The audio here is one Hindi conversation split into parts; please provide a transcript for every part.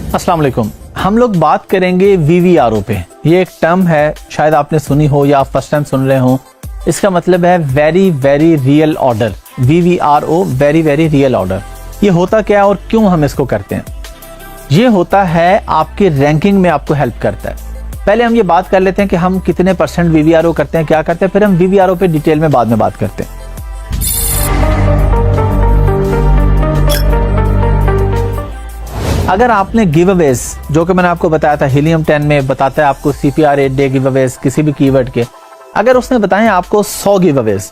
अस्सलाम वालेकुम। हम लोग बात करेंगे VVRO पे। ये एक टर्म है, शायद आपने सुनी हो या आप फर्स्ट टाइम सुन रहे हो। इसका मतलब है very very real order. VVRO, very very real order. ये होता क्या है और क्यों हम इसको करते हैं? ये होता है आपकी रैंकिंग में आपको हेल्प करता है। पहले हम ये बात कर लेते हैं कि हम कितने % VVRO करते हैं, क्या करते हैं, फिर हम VVRO पे डिटेल में बाद में बात करते हैं। अगर आपने गिव अवेज, जो कि मैंने आपको बताया था हीलियम 10 में बताता है आपको CPR 8 डे गिव अवेज किसी भी कीवर्ड के, अगर उसने बताए आपको 100 गिव अवेज,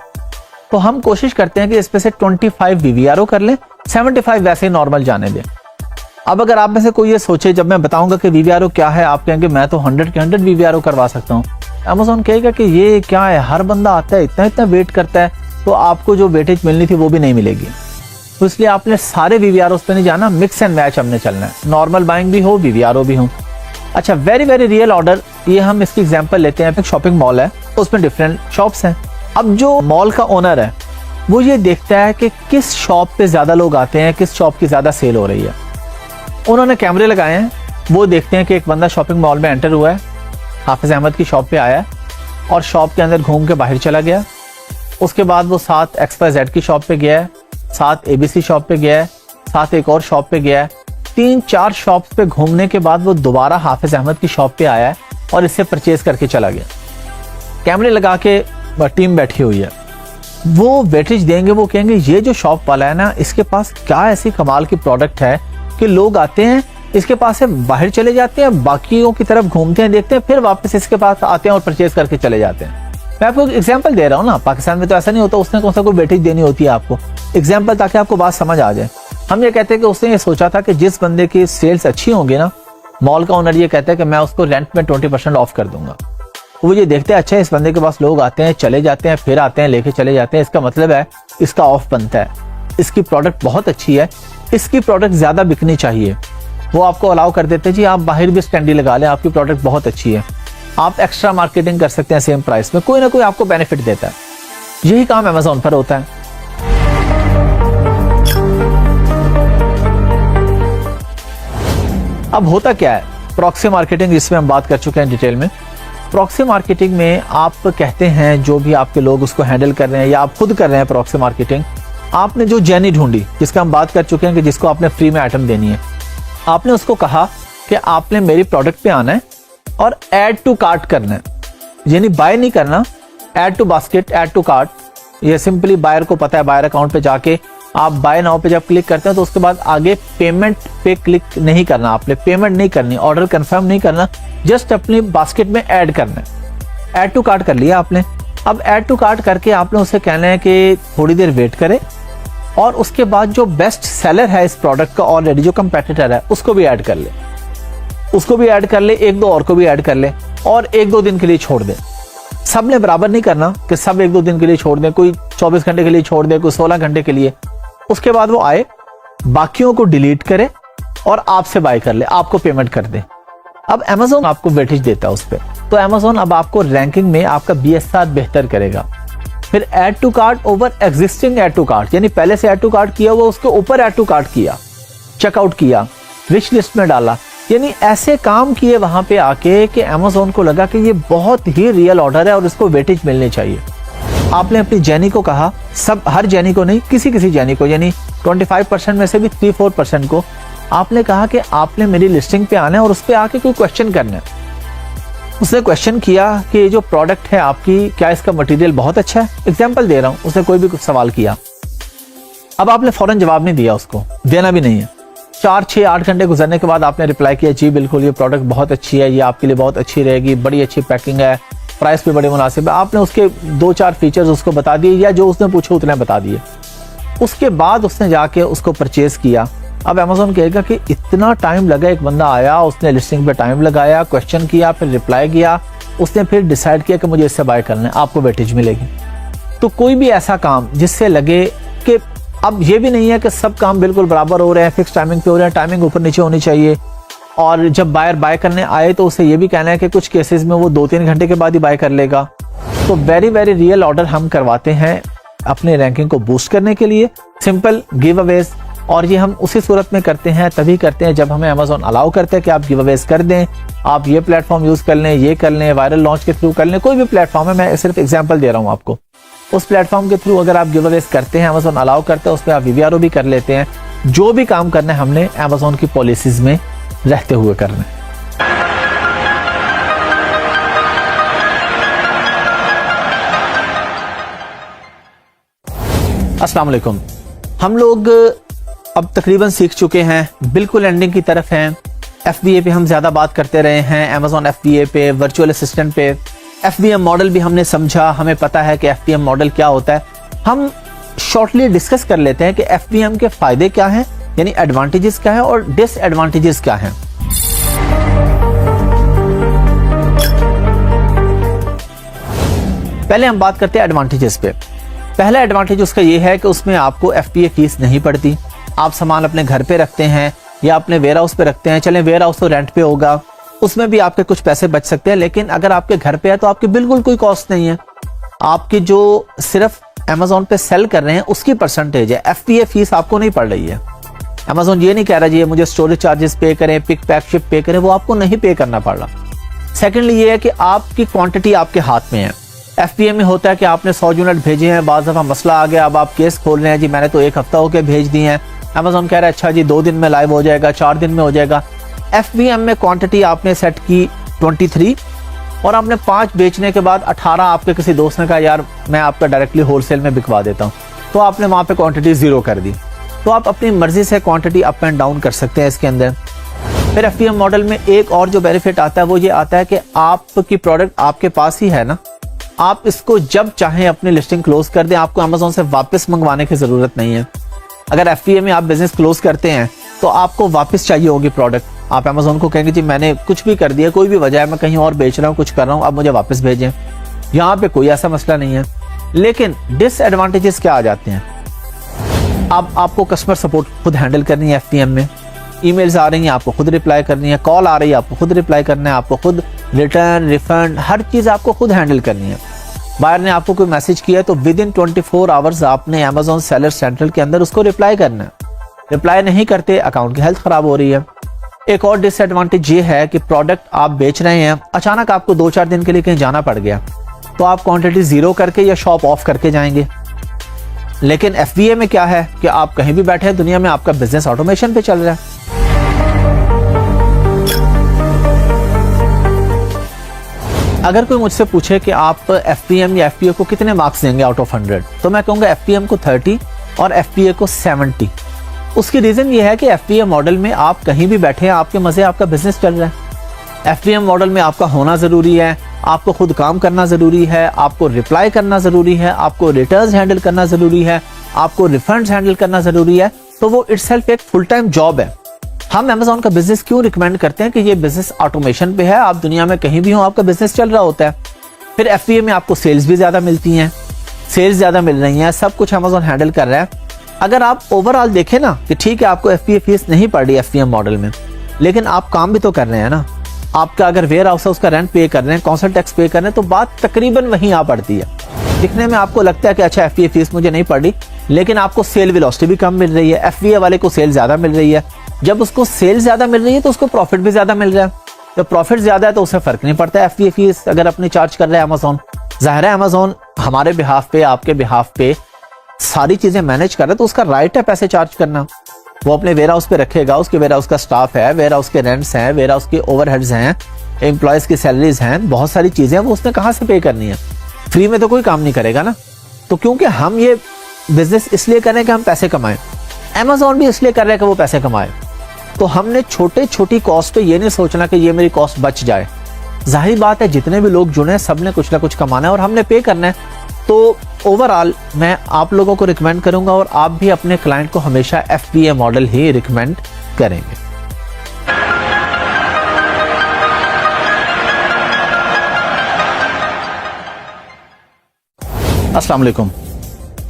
तो हम कोशिश करते हैं कि इसमें से 25 VVRO कर लें, 75 वैसे ही नॉर्मल जाने दें। अब अगर आप में से कोई ये सोचे, जब मैं बताऊंगा कि VVRO क्या है, आप कहेंगे मैं तो 100 के 100 VVRO करवा सकता हूँ। Amazon कहेगा कि ये क्या है, हर बंदा आता है, इतना इतना वेट करता है, तो आपको जो वेटेज मिलनी थी वो भी नहीं मिलेगी। तो इसलिए आपने सारे VVROs पे नहीं जाना, मिक्स एंड मैच हमने चलना है। नॉर्मल बाइंग भी हो, VVRO भी हो। अच्छा, वेरी वेरी रियल ऑर्डर, ये हम इसकी एग्जांपल लेते हैं। एक शॉपिंग मॉल है, उसमें डिफरेंट शॉप्स हैं। अब जो मॉल का ओनर है वो ये देखता है कि किस शॉप पे ज्यादा लोग आते हैं, किस शॉप की ज्यादा सेल हो रही है। उन्होंने कैमरे लगाए हैं, वो देखते हैं कि एक बंदा शॉपिंग मॉल में एंटर हुआ है, हाफिज अहमद की शॉप पे आया है और शॉप के अंदर घूम के बाहर चला गया। उसके बाद वो साथ XYZ की शॉप पे गया है, साथ ABC शॉप पे गया है, साथ एक और शॉप पे गया है। 3-4 शॉप्स पे घूमने के बाद वो दोबारा हाफिज अहमद की शॉप पे आया है और इससे परचेज करके चला गया। कैमरे लगा के टीम बैठी हुई है, वो वेटेज देंगे, वो कहेंगे ये जो शॉप वाला है ना, इसके पास क्या ऐसी कमाल की प्रोडक्ट है कि लोग आते हैं इसके पास से बाहर चले जाते हैं, बाकियों की तरफ घूमते हैं, देखते हैं, फिर वापस इसके पास आते हैं और परचेज करके चले जाते हैं। मैं आपको एग्जांपल दे रहा हूँ ना, पाकिस्तान में तो ऐसा नहीं होता, उसने कौन सा कोई वेटेज देनी होती है आपको। एग्जांपल ताकि आपको बात समझ आ जाए। हम ये कहते हैं कि उसने ये सोचा था कि जिस बंदे की सेल्स अच्छी होंगी ना, मॉल का ओनर ये कहता है कि मैं उसको रेंट में 20% ऑफ कर दूंगा। वो ये देखते हैं, अच्छा इस बंदे के पास लोग आते हैं, चले जाते हैं, फिर आते हैं, लेके चले जाते हैं, इसका मतलब है इसका ऑफ बनता है, इसकी प्रोडक्ट बहुत अच्छी है, इसकी प्रोडक्ट ज्यादा बिकनी चाहिए। वो आपको अलाउ कर देते हैं, जी आप बाहर भी स्टैंडी लगा लें, आपकी प्रोडक्ट बहुत अच्छी है, आप एक्स्ट्रा मार्केटिंग कर सकते हैं सेम प्राइस में, कोई ना कोई आपको बेनिफिट देता है। यही काम Amazon पर होता है। अब होता क्या है, प्रॉक्सी मार्केटिंग, जिसमें हम बात कर चुके हैं डिटेल में। प्रॉक्सी मार्केटिंग में आप कहते हैं, जो भी आपके लोग उसको हैंडल कर रहे हैं या आप खुद कर रहे हैं प्रॉक्सी मार्केटिंग, आपने जो जेनी ढूंढी, जिसका हम बात कर चुके हैं कि जिसको आपने फ्री में आइटम देनी है, आपने उसको कहा कि आपने मेरी प्रोडक्ट पे आना है और ऐड टू कार्ट करना है, यानी बाय नहीं करना, add to basket, add to cart. ये सिंपली बायर को पता है, बायर अकाउंट पे जाके आप बाय नाउ पे जब क्लिक करते हैं तो उसके बाद आगे पेमेंट पे क्लिक नहीं करना, आपने पेमेंट नहीं करनी, ऑर्डर कंफर्म नहीं करना, जस्ट अपनी बास्केट में ऐड करना है। ऐड टू कार्ट कर लिया आपने। अब ऐड टू कार्ट करके आपने उसे कहना है कि थोड़ी देर वेट करे और उसके बाद जो बेस्ट सेलर है इस प्रोडक्ट का ऑलरेडी, जो कंपेटिटर है, उसको भी ऐड कर ले, उसको भी ऐड कर ले, 1-2 और को भी ऐड कर ले और 1-2 दिन के लिए छोड़ दे। सब ने बराबर नहीं करना कि सब 1-2 दिन के लिए छोड़ दे, कोई 24 घंटे के लिए छोड़ दे, कोई 16 घंटे के लिए। उसके बाद वो आए, बाकियों को डिलीट करे और आपसे बाय कर ले, आपको पेमेंट कर दे। अब Amazon आपको वेटेज देता है उस पर, तो Amazon अब आपको रैंकिंग में आपका BSR बेहतर करेगा। फिर add to cart over existing add to cart, यानी पहले से ऐड टू कार्ट किया हुआ उसके ऊपर ऐड टू कार्ट किया, चेकआउट किया, विश लिस्ट में डाला, यानी ऐसे काम किए वहां पे आके कि Amazon को लगा कि ये बहुत ही रियल ऑर्डर है और इसको वेटेज मिलनी चाहिए। आपने अपनी जेनी को कहा, सब हर जेनी को नहीं, किसी किसी जेनी को, यानी 25% में से भी 3-4% को आपने कहा कि आपने मेरी लिस्टिंग पे आना है और उस पर आके कोई क्वेश्चन करना है। उसने क्वेश्चन किया कि ये जो प्रोडक्ट है आपकी, क्या इसका मटेरियल बहुत अच्छा है? एग्जांपल दे रहा हूं, उसने कोई भी कुछ सवाल किया। अब आपने फौरन जवाब नहीं दिया, उसको देना भी नहीं है। 4-6-8 घंटे गुजरने के बाद आपने रिप्लाई किया, जी बिल्कुल ये प्रोडक्ट बहुत अच्छी है, ये आपके लिए बहुत अच्छी रहेगी, बड़ी अच्छी पैकिंग है, प्राइस भी बड़े मुनासिब है। आपने उसके 2-4 फीचर्स उसको बता दिए या जो उसने पूछे उतने बता दिए। उसके बाद उसने जाके उसको परचेज किया। अब Amazon कहेगा कि इतना टाइम लगा, एक बंदा आया, उसने लिस्टिंग पे टाइम लगाया, क्वेश्चन किया, फिर रिप्लाई किया, उसने फिर डिसाइड किया कि मुझे इससे बाय करना है, आपको वेटेज मिलेगी। तो कोई भी ऐसा काम जिससे लगे कि अब ये भी नहीं है कि सब काम बिल्कुल बराबर हो रहे हैं, फिक्स टाइमिंग पे हो रहे हैं, टाइमिंग ऊपर नीचे होनी चाहिए, और जब बायर बाय करने आए तो उसे ये भी कहना है कि कुछ केसेस में वो 2-3 घंटे के बाद ही बाय कर लेगा। तो वेरी वेरी रियल ऑर्डर हम करवाते हैं अपने रैंकिंग को बूस्ट करने के लिए। सिंपल गिव अवेज, और ये हम उसी सूरत में करते हैं, तभी करते हैं जब हमें अमेज़ॉन अलाउ करता है कि आप गिव अवेज कर दें, आप ये प्लेटफॉर्म यूज़ कर लें, ये कर लें, वायरल लॉन्च के थ्रू कर लें, कोई भी प्लेटफॉर्म है, मैं सिर्फ एग्जांपल दे रहा हूँ आपको। उस प्लेटफॉर्म के थ्रू अगर आप गिव अवेज करते हैं, अमेज़ॉन अलाउ करते हैं, उस पर आप VVRO भी कर लेते हैं। जो भी काम करना है हमने अमेज़ॉन की पॉलिसीज में रहते हुए करना है। अस्सलाम वालेकुम। हम लोग अब तकरीबन सीख चुके हैं, बिल्कुल एंडिंग की तरफ हैं। FBA पे हम ज़्यादा बात करते रहे हैं, अमेज़ॉन FBA पे, वर्चुअल असिस्टेंट पे। FBM मॉडल भी हमने समझा, हमें पता है कि FBM मॉडल क्या होता है। हम शॉर्टली डिस्कस कर लेते हैं कि FBM के फ़ायदे क्या हैं, यानी एडवांटेजेस क्या हैं और डिसएडवांटेजेस क्या हैं। पहले हम बात करते हैं एडवांटेजेस पे। पहला एडवांटेज उसका ये है कि उसमें आपको FBA फीस नहीं पड़ती। आप सामान अपने घर पे रखते हैं या अपने वेयर हाउस पे रखते हैं, चलें वेयर हाउस तो रेंट पे होगा, उसमें भी आपके कुछ पैसे बच सकते हैं। लेकिन अगर आपके घर पे है तो आपकी बिल्कुल कोई कॉस्ट नहीं है, आपकी जो सिर्फ अमेज़ॉन पे सेल कर रहे हैं उसकी परसेंटेज है। FBA फीस आपको नहीं पड़ रही है। अमेज़ॉन ये नहीं कह रहा जी मुझे स्टोरेज चार्जेस पे करें, पिक पैक शिप पे करें, वो आपको नहीं पे करना पड़ रहा। सेकेंडली ये है कि आपकी क्वांटिटी आपके हाथ में है। FBA में होता है कि आपने 100 यूनिट भेजे हैं, बाज़ दफ़ा मसला आ गया, अब आप केस खोल रहे हैं जी मैंने तो 1 हफ्ता हो के भेज दिए हैं। अमेज़ॉन कह रहा है अच्छा जी 2 दिन में लाइव हो जाएगा, 4 दिन में हो जाएगा। FBM में क्वांटिटी आपने सेट की 23 और आपने 5 बेचने के बाद 18 आपके किसी दोस्त ने कहा यार मैं आपका डायरेक्टली होलसेल में बिकवा देता हूँ, तो आपने वहाँ पे क्वांटिटी 0 कर दी। तो आप अपनी मर्जी से क्वांटिटी अप एंड डाउन कर सकते हैं इसके अंदर। फिर FBM मॉडल में एक और जो बेनिफिट आता है वो ये आता है कि आपकी प्रोडक्ट आपके पास ही है ना, आप इसको जब चाहें अपनी लिस्टिंग क्लोज कर दें, आपको अमेज़ॉन से वापस मंगवाने की ज़रूरत नहीं है। अगर FBA में आप बिजनेस क्लोज करते हैं तो आपको वापस चाहिए होगी प्रोडक्ट, आप अमेज़ॉन को कहेंगे जी मैंने कुछ भी कर दिया, कोई भी वजह है, मैं कहीं और बेच रहा हूँ, कुछ कर रहा हूँ, अब मुझे वापस भेजें। यहाँ पे कोई ऐसा मसला नहीं है। लेकिन डिसएडवांटेजेस क्या आ जाते हैं, अब आपको कस्टमर सपोर्ट खुद हैंडल करनी है। FBM में ईमेल्स आ रही हैं, आपको खुद रिप्लाई करनी है, कॉल आ रही है, आपको खुद रिप्लाई करना है, आपको खुद रिटर्न रिफंड हर चीज़ आपको खुद हैंडल करनी है। बायर ने आपको कोई मैसेज किया है तो विद इन 24 आवर्स आपने अमेज़ॉन सेलर सेंट्रल के अंदर उसको रिप्लाई करना है। रिप्लाई नहीं करते अकाउंट की हेल्थ खराब हो रही है। एक और डिसएडवांटेज ये है कि प्रोडक्ट आप बेच रहे हैं, अचानक आपको 2-4 दिन के लिए कहीं जाना पड़ गया तो आप क्वांटिटी 0 करके या शॉप ऑफ करके जाएंगे। लेकिन FBA में क्या है कि आप कहीं भी बैठे हैं दुनिया में, आपका बिजनेस ऑटोमेशन पे चल रहा है। अगर कोई मुझसे पूछे कि आप FBM या FBA को कितने मार्क्स देंगे आउट ऑफ 100, तो मैं कहूँगा FBM को 30 और FBA को 70। उसकी रीज़न ये है कि FBA मॉडल में आप कहीं भी बैठे हैं, आपके मज़े आपका बिजनेस चल रहा है। FBM मॉडल में आपका होना ज़रूरी है, आपको खुद काम करना ज़रूरी है, आपको रिप्लाई करना ज़रूरी है, आपको रिटर्न्स हैंडल करना ज़रूरी है, आपको रिफंड्स हैंडल करना ज़रूरी है। तो वो इटसेल्फ एक फुल टाइम जॉब है। हम अमेज़ॉन का बिजनेस क्यों रिकमेंड करते हैं कि ये बिजनेस ऑटोमेशन पे है, आप दुनिया में कहीं भी हो आपका बिजनेस चल रहा होता है। फिर FBA में आपको सेल्स भी ज़्यादा मिलती हैं, सेल्स ज़्यादा मिल रही हैं, सब कुछ अमेज़ॉन हैंडल कर रहा है। अगर आप ओवरऑल देखें ना कि ठीक है आपको FBA फीस नहीं पड़ रही FBM मॉडल में, लेकिन आप काम भी तो कर रहे हैं ना। आपका अगर वेयर हाउस है उसका रेंट पे कर रहे हैं, कौंसल टैक्स पे कर रहे हैं, तो बात तकरीबन वहीं आ पड़ती है। दिखने में आपको लगता है कि अच्छा FBA फीस मुझे नहीं पड़ रही, लेकिन आपको सेल वेलोसिटी भी कम मिल रही है। FBA वाले को सेल ज़्यादा मिल रही है। जब उसको सेल ज़्यादा मिल रही है तो उसको प्रॉफिट भी ज़्यादा मिल रहा है। जब प्रॉफिट ज़्यादा है तो उसे फ़र्क नहीं पड़ता FBA फीस अगर अपनी चार्ज कर रहा है अमेज़ॉन। ज़ाहिर है अमेज़ॉन हमारे बिहाफ पे, आपके बिहाफ पे सारी चीज़ें मैनेज कर रहा है, तो उसका राइट है पैसे चार्ज करना। वो अपने वेयर हाउस पे रखेगा, उसके वेयर हाउस का स्टाफ है, वेयर हाउस के रेंट्स हैं, वेयर हाउस के ओवरहेड्स हैं, एम्प्लॉयज़ की सैलरीज हैं, बहुत सारी चीज़ें हैं, वो उसने कहाँ से पे करनी है। फ्री में तो कोई काम नहीं करेगा ना। तो क्योंकि हम ये बिजनेस इसलिए कर रहे हैं कि हम पैसे कमाएं, अमेज़ॉन भी इसलिए कर रहा है कि वो पैसे कमाए, तो हमने छोटी कॉस्ट पे ये नहीं सोचना कि ये मेरी कॉस्ट बच जाए। जाहिर बात है जितने भी लोग जुड़े हैं सब ने कुछ ना कुछ कमाना है और हमने पे करना है। तो ओवरऑल मैं आप लोगों को रिकमेंड करूंगा और आप भी अपने क्लाइंट को हमेशा FBA मॉडल ही रिकमेंड करेंगे। अस्सलाम वालेकुम।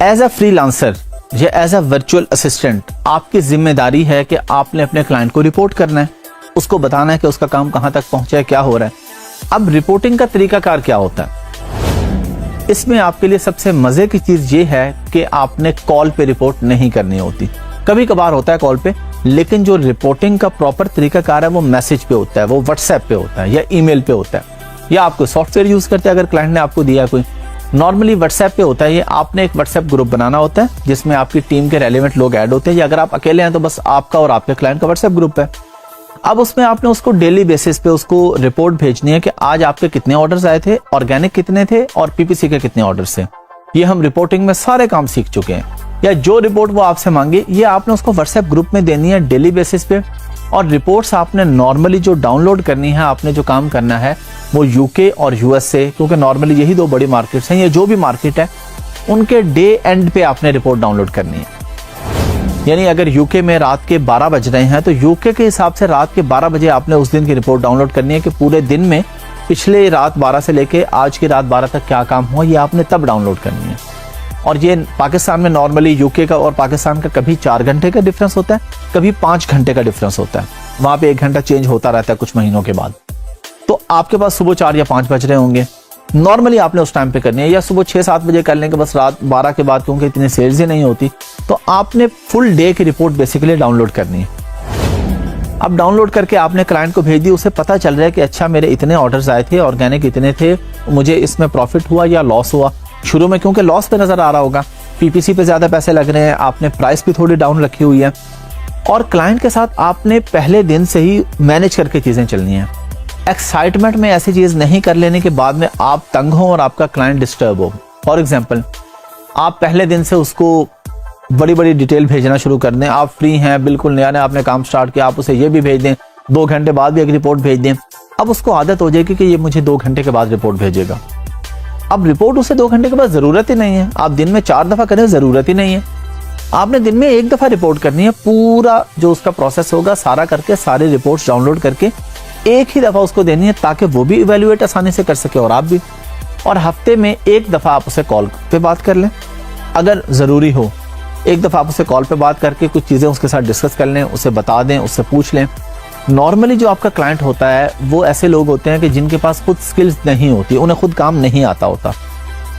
एज अ फ्रीलांसर या एज अ वर्चुअल असिस्टेंट आपकी जिम्मेदारी है कि आपने अपने क्लाइंट को रिपोर्ट करना है, उसको बताना है कि उसका काम कहां तक पहुंचा है, क्या हो रहा है। अब रिपोर्टिंग का तरीकाकार क्या होता है, इसमें आपके लिए सबसे मजे की चीज ये है कि आपने कॉल पे रिपोर्ट नहीं करनी होती। कभी कभार होता है कॉल पे, लेकिन जो रिपोर्टिंग का प्रॉपर तरीकाकार है वो मैसेज पे होता है, वो व्हाट्सएप पे होता है या ईमेल पे होता है, या आप कोई सॉफ्टवेयर यूज करते हैं अगर क्लाइंट ने आपको दिया कोई, नॉर्मली व्हाट्सएप पे होता है। ये आपने एक व्हाट्सएप ग्रुप बनाना होता है जिसमें आपकी टीम के रेलेवेंट लोग ऐड होते हैं, या अगर आप अकेले हैं तो बस आपका और आपके क्लाइंट का व्हाट्सएप ग्रुप है। अब उसमें आपने उसको डेली बेसिस पे उसको रिपोर्ट भेजनी है कि आज आपके कितने ऑर्डर्स आए थे, ऑर्गेनिक कितने थे और पीपीसी के कितने ऑर्डर्स थे। ये हम रिपोर्टिंग में सारे काम सीख चुके हैं। या जो रिपोर्ट वो आपसे मांगे ये आपने उसको व्हाट्सएप ग्रुप में देनी है डेली बेसिस पे। और रिपोर्ट्स आपने नॉर्मली जो डाउनलोड करनी है, आपने जो काम करना है वो यूके और यूएस से, क्योंकि नॉर्मली यही दो बड़ी मार्केट्स हैं, ये जो भी मार्केट है उनके डे एंड पे आपने रिपोर्ट डाउनलोड करनी है। यानी अगर यूके में रात के 12 बज रहे हैं तो यूके के हिसाब से रात के 12 बजे आपने उस दिन की रिपोर्ट डाउनलोड करनी है कि पूरे दिन में पिछले रात 12 से लेके आज की रात 12 तक क्या काम हुआ, ये आपने तब डाउनलोड करनी है। और ये पाकिस्तान में नॉर्मली यूके का और पाकिस्तान का कभी 4 घंटे का डिफरेंस होता है, कभी 5 घंटे का डिफरेंस होता है। वहां पे 1 घंटा चेंज होता रहता है कुछ महीनों के बाद। तो आपके पास सुबह 4 या 5 बज रहे होंगे, नॉर्मली आपने उस टाइम पे करनी है, या सुबह 6-7 बजे कर लेंगे बस रात 12 के बाद, क्योंकि इतनी सेल्स ही नहीं होती। तो आपने फुल डे की रिपोर्ट बेसिकली डाउनलोड करनी है। अब डाउनलोड करके आपने क्लाइंट को भेज दी, उसे पता चल रहा है कि अच्छा मेरे इतने ऑर्डर्स आए थे, ऑर्गेनिक इतने थे, मुझे इसमें प्रॉफिट हुआ या लॉस हुआ। शुरू में क्योंकि लॉस पे नजर आ रहा होगा, पीपीसी पे ज्यादा पैसे लग रहे हैं, आपने प्राइस भी थोड़ी डाउन रखी हुई है। और क्लाइंट के साथ आपने पहले दिन से ही मैनेज करके चीजें चलनी है। एक्साइटमेंट में ऐसी चीज नहीं कर लेने के बाद में आप तंग हो और आपका क्लाइंट डिस्टर्ब हो। फॉर एग्जाम्पल, आप पहले दिन से उसको बड़ी बड़ी डिटेल भेजना शुरू कर दें, आप फ्री हैं, बिल्कुल नया नया आपने काम स्टार्ट किया, आप उसे ये भी भेज दें, 2 घंटे बाद भी एक रिपोर्ट भेज दें। अब उसको आदत हो जाएगी कि ये मुझे 2 घंटे के बाद रिपोर्ट भेजेगा। अब रिपोर्ट उसे 2 घंटे के बाद जरूरत ही नहीं है, आप दिन में 4 दफा करें, जरूरत ही नहीं है। आपने दिन में 1 दफा रिपोर्ट करनी है, पूरा जो उसका प्रोसेस होगा सारा करके, सारी रिपोर्ट्स डाउनलोड करके एक ही दफा उसको देनी है, ताकि वो भी इवेल्युएट आसानी से कर सके और आप भी। और हफ्ते में 1 दफा आप उसे कॉल पे बात कर लें, अगर जरूरी हो 1 दफा आप उसे कॉल पे बात करके कुछ चीजें उसके साथ डिस्कस कर लें, उसे बता दें, उससे पूछ लें। नॉर्मली जो आपका क्लाइंट होता है वो ऐसे लोग होते हैं कि जिनके पास खुद स्किल्स नहीं होती, उन्हें खुद काम नहीं आता होता।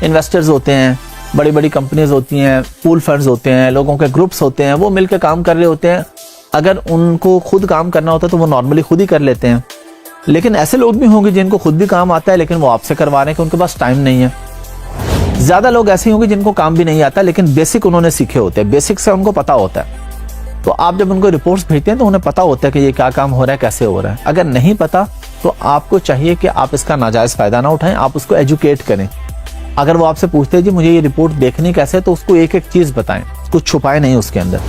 इन्वेस्टर्स होते हैं, बड़ी बड़ी कंपनीज होती हैं, पूल फंड्स होते हैं, लोगों के ग्रुप्स होते हैं, वो मिलकर काम कर रहे होते हैं। अगर उनको खुद काम करना होता है तो वो नॉर्मली खुद ही कर लेते हैं। लेकिन ऐसे लोग भी होंगे जिनको खुद भी काम आता है लेकिन वो आपसे करवा रहे हैं कि उनके पास टाइम नहीं है। ज्यादा लोग ऐसे होंगे जिनको काम भी नहीं आता लेकिन बेसिक उन्होंने सीखे होते हैं, बेसिक से उनको पता होता है। तो आप जब उनको रिपोर्ट्स भेजते हैं तो उन्हें पता होता है कि ये क्या काम हो रहा है, कैसे हो रहा है। अगर नहीं पता तो आपको चाहिए कि आप इसका नाजायज फायदा ना उठाएं, आप उसको एजुकेट करें। अगर वो आपसे पूछते हैं जी मुझे ये रिपोर्ट देखनी कैसे, तो उसको एक एक चीज बताएं, कुछ छुपाए नहीं उसके अंदर।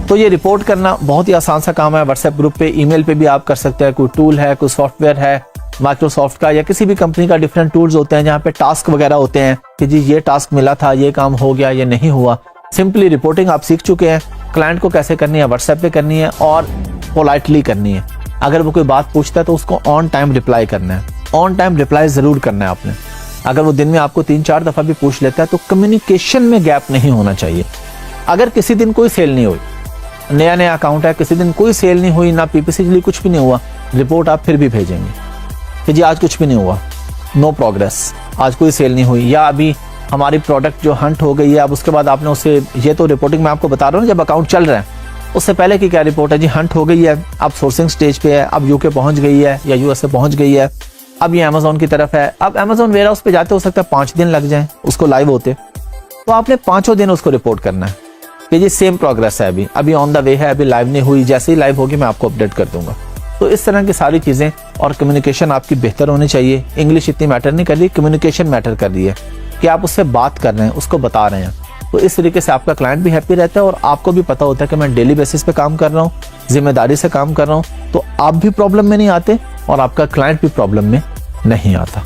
तो ये रिपोर्ट करना बहुत ही आसान सा काम है। व्हाट्सएप ग्रुप पे, ईमेल पे भी आप कर सकते हैं। कोई टूल है, कोई सॉफ्टवेयर है माइक्रोसॉफ्ट का या किसी भी कंपनी का, डिफरेंट टूल्स होते हैं जहाँ पे टास्क वगैरह होते हैं कि जी ये टास्क मिला था, ये काम हो गया, ये नहीं हुआ। सिंपली रिपोर्टिंग आप सीख चुके हैं, क्लाइंट को कैसे करनी है, व्हाट्सएप पे करनी है और पोलाइटली करनी है। अगर वो कोई बात पूछता है तो उसको ऑन टाइम रिप्लाई करना है, ऑन टाइम रिप्लाई जरूर करना है आपने। अगर वो दिन में आपको 3-4 दफा भी पूछ लेता है तो कम्युनिकेशन में गैप नहीं होना चाहिए। अगर किसी दिन कोई सेल नहीं हुई, नया नया अकाउंट है, किसी दिन कोई सेल नहीं हुई, ना पीपीसी के लिए कुछ भी नहीं हुआ, रिपोर्ट आप फिर भी भेजेंगे कि जी आज कुछ भी नहीं हुआ, नो प्रोग्रेस, आज कोई सेल नहीं हुई, या अभी हमारी प्रोडक्ट जो हंट हो गई है। अब उसके बाद आपने उसे, ये तो रिपोर्टिंग में आपको बता रहा हूँ जब अकाउंट चल रहा है, उससे पहले की क्या रिपोर्ट है, जी हंट हो गई है, अब सोर्सिंग स्टेज पे है, अब यूके पहुंच गई है या यूएसए पहुंच गई है, अब ये अमेजोन की तरफ है। अब अमेजोन वेयरहाउस पे जाते हो सकता है 5 दिन लग जाए उसको लाइव होते, तो आपने 5 दिन उसको रिपोर्ट करना है कि जी सेम प्रोग्रेस है, अभी ऑन द वे है, अभी लाइव नहीं हुई, जैसे ही लाइव होगी मैं आपको अपडेट कर दूंगा। तो इस तरह की सारी चीजें, और कम्युनिकेशन आपकी बेहतर होनी चाहिए। इंग्लिश इतनी मैटर नहीं कर रही, कम्युनिकेशन मैटर कर रही है कि आप उससे बात कर रहे हैं, उसको बता रहे हैं। तो इस तरीके से आपका क्लाइंट भी हैप्पी रहता है और आपको भी पता होता है कि मैं डेली बेसिस पे काम कर रहा हूँ, जिम्मेदारी से काम कर रहा हूँ, तो आप भी प्रॉब्लम में नहीं आते और आपका क्लाइंट भी प्रॉब्लम में नहीं आता।